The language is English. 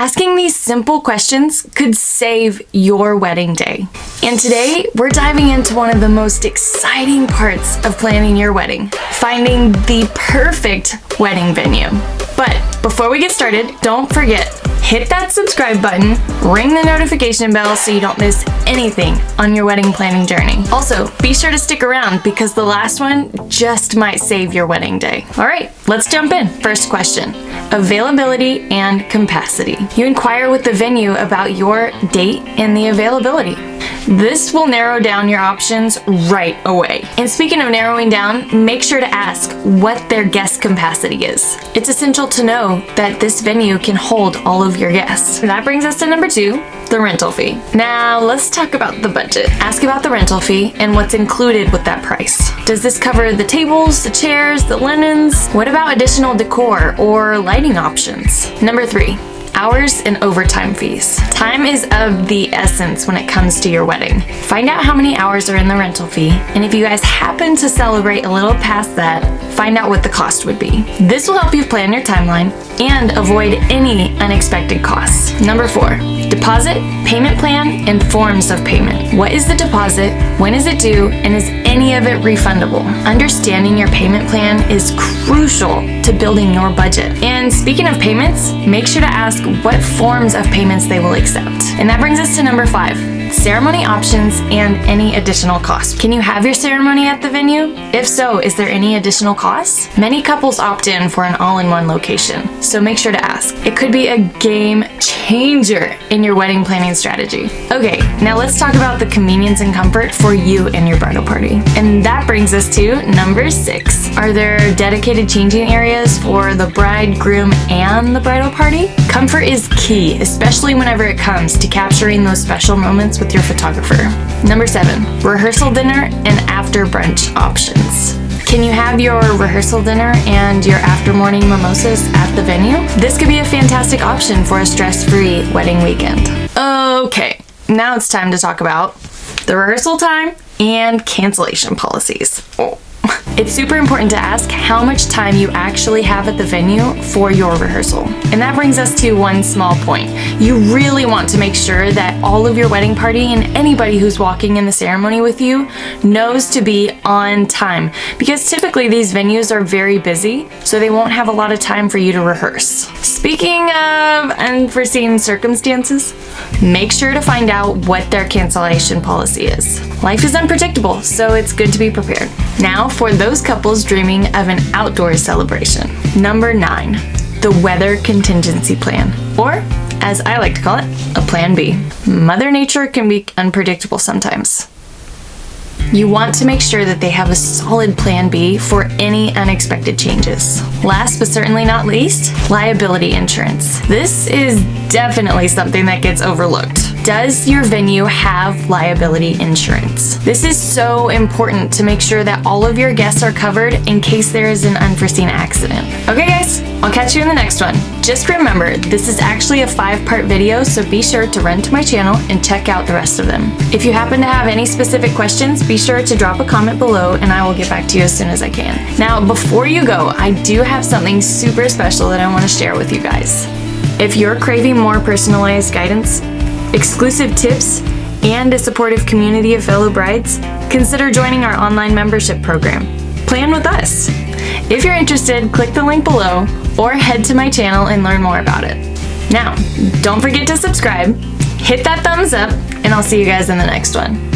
Asking these simple questions could save your wedding day. And today, we're diving into one of the most exciting parts of planning your wedding, finding the perfect wedding venue. But before we get started, don't forget, hit that subscribe button, ring the notification bell so you don't miss anything on your wedding planning journey. Also, be sure to stick around because the last one just might save your wedding day. All right, let's jump in. First question, availability and capacity. You inquire with the venue about your date and the availability. This will narrow down your options right away. And speaking of narrowing down, make sure to ask what their guest capacity is. It's essential to know that this venue can hold all of your guests. That brings us to number 2, the rental fee. Now let's talk about the budget. Ask about the rental fee and what's included with that price. Does this cover the tables, the chairs, the linens? What about additional decor or lighting options? Number 3, hours and overtime fees. Time is of the essence when it comes to your wedding. Find out how many hours are in the rental fee, and if you guys happen to celebrate a little past that, find out what the cost would be. This will help you plan your timeline and avoid any unexpected costs. Number 4, deposit, payment plan, and forms of payment. What is the deposit? When is it due? And is any of it refundable? Understanding your payment plan is crucial to building your budget. And speaking of payments, make sure to ask what forms of payments they will accept. And that brings us to number 5, ceremony options and any additional costs. Can you have your ceremony at the venue? If so, is there any additional costs? Many couples opt in for an all-in-one location, so make sure to ask. It could be a game changer in your wedding planning strategy. Okay, now let's talk about the convenience and comfort for you and your bridal party. And that brings us to number 6. Are there dedicated changing areas for the bride, groom, and the bridal party? Comfort is key, especially whenever it comes to capturing those special moments with your photographer. Number 7, rehearsal dinner and after brunch options. Can you have your rehearsal dinner and your after morning mimosas at the venue? This could be a fantastic option for a stress-free wedding weekend. Okay, now it's time to talk about the rehearsal time and cancellation policies. It's super important to ask how much time you actually have at the venue for your rehearsal. And that brings us to one small point. You really want to make sure that all of your wedding party and anybody who's walking in the ceremony with you knows to be on time, because typically these venues are very busy, so they won't have a lot of time for you to rehearse. Speaking of unforeseen circumstances, make sure to find out what their cancellation policy is. Life is unpredictable, so it's good to be prepared. Now for those couples dreaming of an outdoor celebration. Number 9, the weather contingency plan, or as I like to call it, a plan B. Mother Nature can be unpredictable sometimes. You want to make sure that they have a solid plan B for any unexpected changes. Last but certainly not least, liability insurance. This is definitely something that gets overlooked. Does your venue have liability insurance? This is so important to make sure that all of your guests are covered in case there is an unforeseen accident. Okay guys, I'll catch you in the next one. Just remember, this is actually a 5-part video, so be sure to run to my channel and check out the rest of them. If you happen to have any specific questions, be sure to drop a comment below and I will get back to you as soon as I can. Now, before you go, I do have something super special that I want to share with you guys. If you're craving more personalized guidance, exclusive tips, and a supportive community of fellow brides, consider joining our online membership program. Plan with us. If you're interested, click the link below or head to my channel and learn more about it. Now, don't forget to subscribe, hit that thumbs up, and I'll see you guys in the next one.